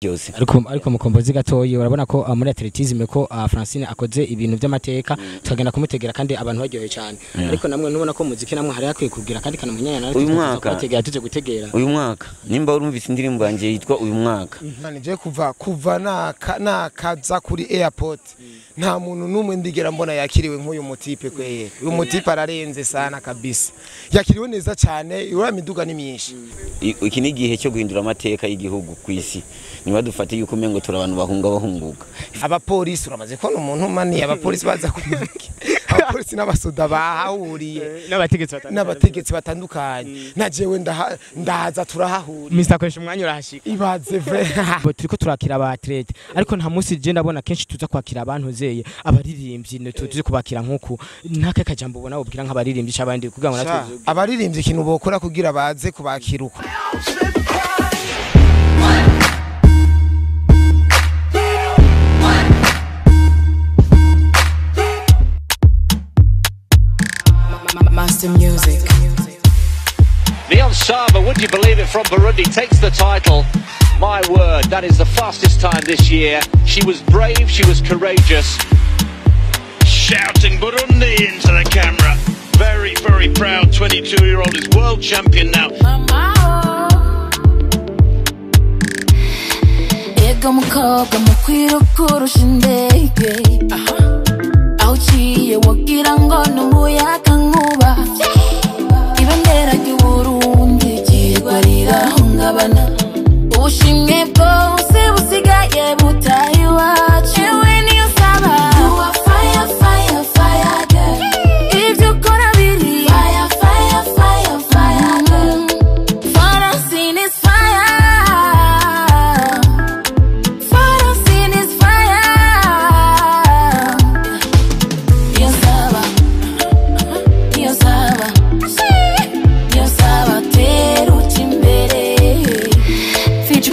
byose. Ariko mukombozi gatoyi urabona ko muri atletisme ko Francine akoze ibintu by'amateka tukagenda kumutegera kandi abantu baryohe cyane. Ariko namwe nubona ko muziki namwe hari yakwiye kugira kandi kanamunyanya nawe uyu mwaka tuje gutegera. Uyu mwaka nimba urumvise indirimbo yanje yitwa uyu mwaka. Nje kuva nakaza kuri airport. Nta muntu numwe ndigera mbona yakiriwe nk'uyu mutipe kweye. Uyu mutipe ararenze sana kabisa. Yakiriwe neza cyane, ura miduga ni myinshi. Iki ni gihe cyo guhindura amateka y'igihugu kwisi. Niba dufate yuko mengo turabantu bahunguka. Abapolisi uramaze ko umuntu mani abapolisi baza kumuriki. Abapolisi n'abasoda bahahuriye n'abategetsi batandukanye. Najewe ndahaza turahahuriye. Mr. Kwesha umwanya urahashika. Ibaze vre. Turiko turakira aba athlete ariko nta munsi je ndabona kenshi tuza kwakira abantu zeye abaririmbyi tuzi kubakira nkuko ntaka kajambo ubona ubwira nk'abaririmbyi cyabandi kugira ngo natwe abaririmbyi ikintu bokora kugira baze kubakira uko. Master Music. Neon Saba, would you believe it, from Burundi, takes the title. My word, that is the fastest time this year. She was brave, she was courageous. Shouting Burundi into the camera. Very, very proud 22-year-old is world champion now. Ega mukobwa mukwiro kurusha indege. Auciye wagira ngo n'umuyaga nkuba. Ibendera ry'Uburundi ryirwa rirahungabana. Ubushimwe bwose busigaye butaha iwacu. Ewe niyo saba. You are fire, fire, fire girl. Ibyo ukora biri fire, fire, fire, fire girl. Francine is fire. Francine is fire. Niyo saba. Niyo saba. Niyo saba teruca imbere.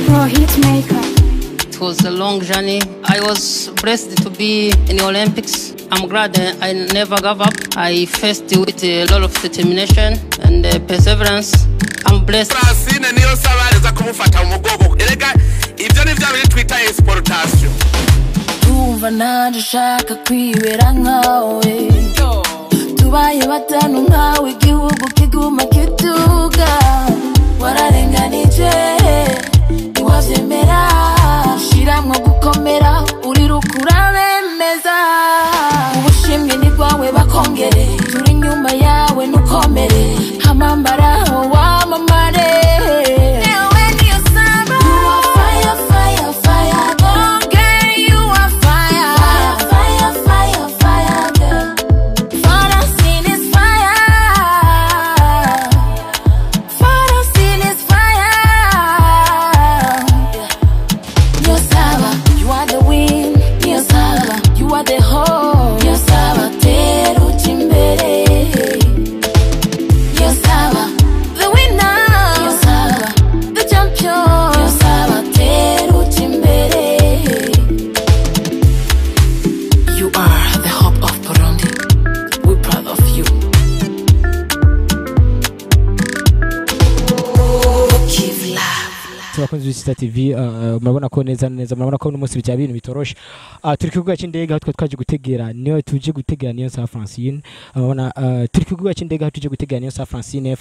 Pro hitmaker. It was a long journey. I was blessed to be in the Olympics. I'm glad I never gave up. I faced it with a lot of determination and perseverance. I'm blessed. Francine niyo sabareza kumufata umugogo. Erega ivyo nivyo biri twita exportation. Tumva nanje shaka kwibera nkawe. Tubaye batanu nkawe igihugu kiguma kituga. Wararenganije. Wavyemera shiramwo gukomera uri rukura bemeza ubushimwe ni bwawe bakongere turi nyuma yawe nukomere hamambara wamamare ewe niyo saba you are fire fire fire girl okay you are fire fire fire fire girl Francine is fire Francine is fire. You are the wind, Niyo Saba. You are the whole, Niyo Saba. Teruca imbere, Niyo Saba. The winner, Niyo Saba. The champion, Niyo Saba. Teruca imbere. You are the hope of Burundi. We're proud of you. Give love. Tubakunze Star TV murabona ko neza murabona ko n'umunsi bijya bintu bitoroshe turi kuguga cy'indege aho twaje gutegera niyo tuje gutegera niyo sa Francine murabona turi kuguga cy'indege aho tuje gutegera niyo sa Francine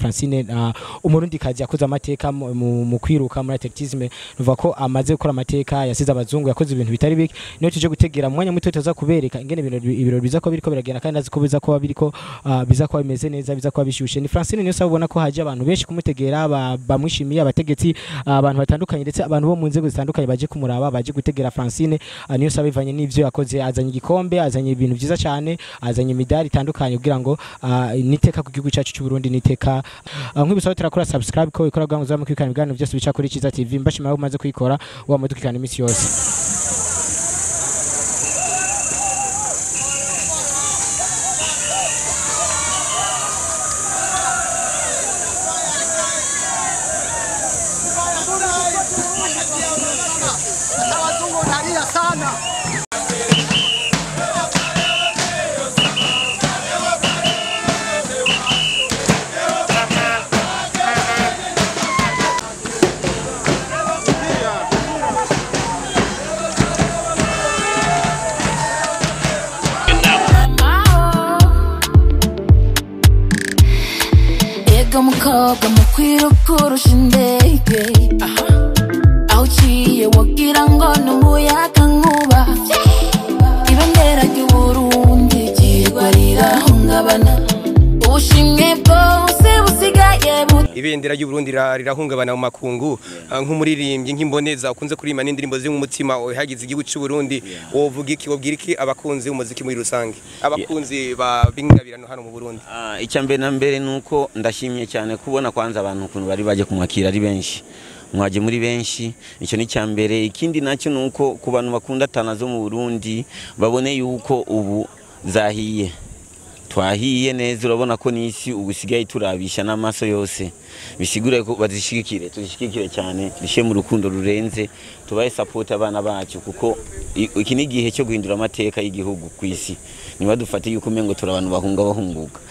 umurundi kazi yakoze amateka mu kwiruka muri atletisme nuva ko amaze gukora amateka yasize abazungu yakoze ibintu bitari bike niyo tuje gutegera mwanya muto tuza kubereka ingene ibiro biza ko biriko biragenda kandi azi ko biza ko biriko biza ko bimeze neza biza ko bishushe ni Francine niyo sabona ko haje abantu benshi kumutegera bamwishimiye abategetsi abantu batandukanye ndetse abantu bo mu nzego zitandukanye baje kumuraba baje gutegera Francine niyo saba ivanye n'ivyo yakoze azanye igikombe azanye ibintu byiza cyane azanye imidari itandukanye kugira ngo niteka ku gihugu cyacu cy'u Burundi niteka nk'ibisaba turakora subscribe ko ikora bwangu zamu kwikana ibiganiro byose bica kuri Kiza TV mbashimira umaze kuyikora wa mudukikana imisi yose. mbega umukobwa mukwiye kurusha indege aho uciye wagira ngo ni umuyaga nkuba ibendera ry'Uburundi ryirwa rirahungabana ubushimwe bwose busigaye ibendera ry'Uburundi rirahungabana mu makungu nk'umuririmbyi nk'imboneza ukunze kurima n'indirimbo ziri mu mutima hagize igihugu cy'u Burundi wovuga iki wobwira iki abakunzi umuziki muri rusange abakunzi ba bingabirano hano mu Burundi icyambere na mbere nuko ndashimye cyane kubona kwanza abantu ukuntu bari baje kumwakira ari benshi mwaje muri benshi icyo ni cyambere ikindi nacyo nuko ku bantu bakunda tana zo mu Burundi babone yuko ubu zahiye twahiye neza urabona ko nisi ubusigaye turabisha n'amaso yose bisigura ko bazishikire tuzishikire cyane bishe mu rukundo rurenze tubaye support abana bacu kuko iki ni gihe cyo guhindura amateka y'igihugu kwisi niba dufate yuko mengo turabantu bahunguka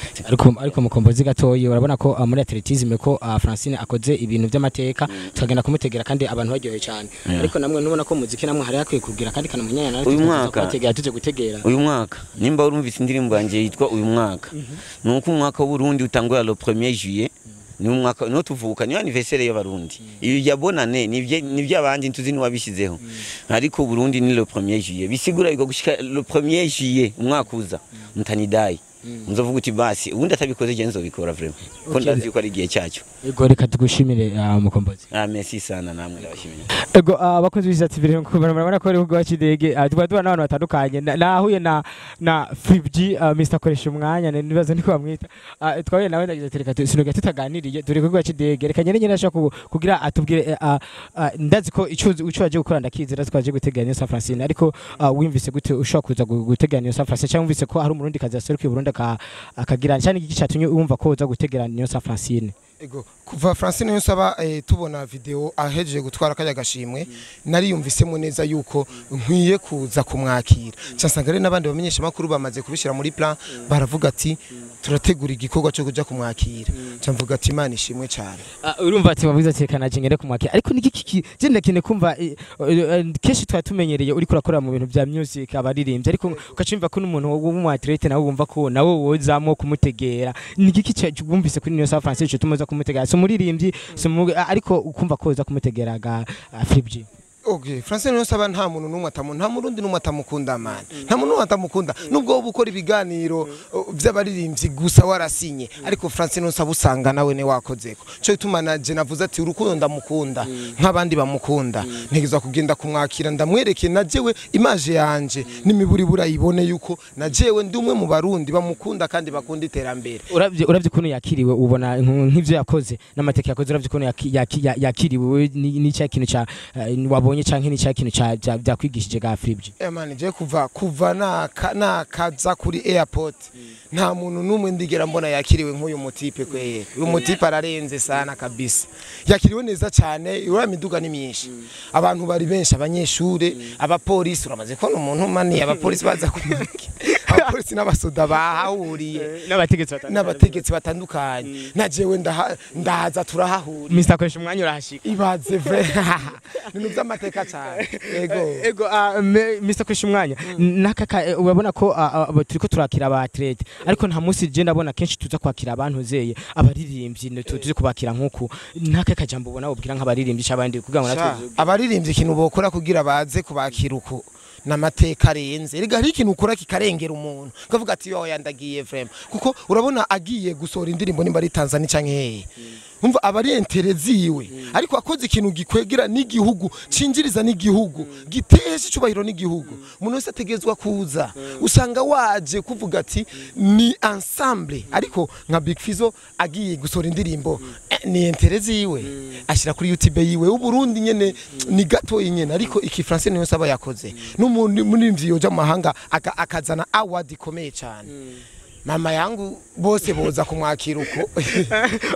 ariko mukombozi gatoyi urabona ko muri atletisme ko Francine akoze ibintu by'amateka tukagenda kumutegera kandi abantu baryohe cyane ariko namwe nubona ko muziki namwe hari yakwiye kugira kandi kana munyanya nawe tuzategera tuje gutegera uyu mwaka nimba urumvise indirimbo yanje yitwa uyu mwaka nuko umwaka w'Uburundi utangura le 1er juillet ni umwaka no tuvuka ni anniversaire y'abarundi ibi yabonane nivyo abandi tuzi ni wabishizeho ariko Burundi ni le 1er juillet bisigura yuko gushika le 1er juillet umwaka uza mutanidayi nzovuga uti basi ubundi atabikoze je nzobikora vraiment ko ndazi yuko ari gihe cyacu ego reka tugushimire mukombozi merci sana namwe ndabashimire ego abakozi b'isati bire ko barabona ko ari ubwo kidege tubadwa n'abantu batandukanye nahuye na Fribji Mr Koresha umwanya nibaza niko bamwita twahuye nawe ndagize tereka sinuga tutaganiriye dore ko kidege reka nyene nashaka kugira atubwire ndazi ko ico waje gukora ndakizira twaje guteganya San Francine ariko wimvise gute ushaka kuza guteganya San Francine cyangwa wimvise ko hari umurundi kazi yaserukiye Burundi akagira cyane iki cyatumye wumva ko uza gutegera San Francine ego kuva Francine yosaba tubona video ahejeje gutwara kajya gashimwe nariyumvisemo neza yuko nkwiye kuza kumwakira cyasanga rero nabandi bamenyesha makuru bamaze kubishira muri plan baravuga ati turategura igikorwa cyo kuja kumwakira cyamvuga ati Imana ishimwe cyane urumva ati bavuze ati kana jingere kumwakira ariko niki genda kine kumva keshi twatumenyereye uri kurakora mu bintu bya music abaririmbye ariko ukacimva ko n'umuntu w'umwatlete nawe wumva ko nawe wozamo kumutegera niki cyumvise kuri niyo San Francine tumuza kumutegera so muririmbyi ariko ukumva ko uza kumutegeraga Fribji Okay, Francine yosaba nta muntu numwe nta murundi numwe atamukunda man. Nta muntu numwe atamukunda. Nubwo ubukora ibiganiro by'abaririmbyi gusa warasinye, ariko Francine yosaba usanga nawe ne wakozeko. Cyo itumana je navuze ati urukundo ndamukunda, nk'abandi bamukunda. Ntegeza kugenda kumwakira ndamwereke najewe image yanje n'imiburibura yibone yuko najewe ndi umwe mu barundi bamukunda kandi bakunda iterambere. Uravye kuno yakiriwe ubona nk'ivyo yakoze n'amateka yakoze uravye kuno yakiriwe ni cya kintu cha wabonye canke ni cya kintu byakwigishije ga Fribji man je kuva nakaza kuri airport nta muntu numwe ndigera mbona yakiriwe nk'uyu mutipe kweye uyu mutipe ararenze sana kabisa yakiriwe neza cyane uramiduga ni myinshi abantu bari benshi abanyeshure abapolisi uramaze ko umuntu mani abapolisi baza kumurika abapolisi n'abasoda bahahuriye n'abategetsi batandukanye najewe ndahaza turahahuriye Mr Koresha umwanya urahashika ibaze vre ninu by'amateka cyane ego Mr Koresha umwanya nakaka urabona ko turiko turakira aba athlete ariko nta munsi je ndabona kenshi tuza kwakira abantu zeye abaririmbyi tuzi kubakira nkuko nakaka jambo ubona ubwira nk'abaririmbyi cyabandi kugira ngo natwe abaririmbyi ikintu bokora kugira baze kubakira uko namateka arenze rega hari ikintu ukora kikarengera umuntu kavuga ati yo yandagiye vraiment kuko urabona agiye gusora indirimbo nimba ari Tanzania canke umva abari entereziwe ariko akoze ikintu gikwegera n'igihugu cinjiriza n'igihugu gitesha icubahiro n'igihugu umuntu wese ategezwa kuza usanga waje kuvuga ati ni ensemble ariko nka Big Fizzo agiye gusora indirimbo ni entereziwe ashira kuri YouTube yiwe uBurundi nyene ni gato nyene ariko iki Francine yose aba yakoze n'umuntu muri yoja mahanga akazana award ikomeye cyane mama yangu bose boza kumwakira uko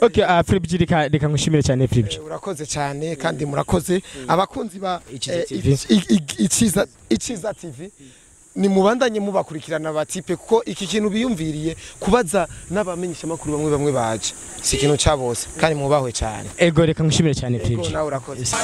okay Fribji reka ngushimire cyane Fribji urakoze cyane kandi murakoze abakunzi ba Ichiza TV ni mubandanye mubakurikirana batipe kuko iki kintu biyumviriye kubaza n'abamenyesha makuru bamwe baje si kintu cyabose kandi mubahwe cyane ego reka ngushimire cyane Fribji nawe urakoze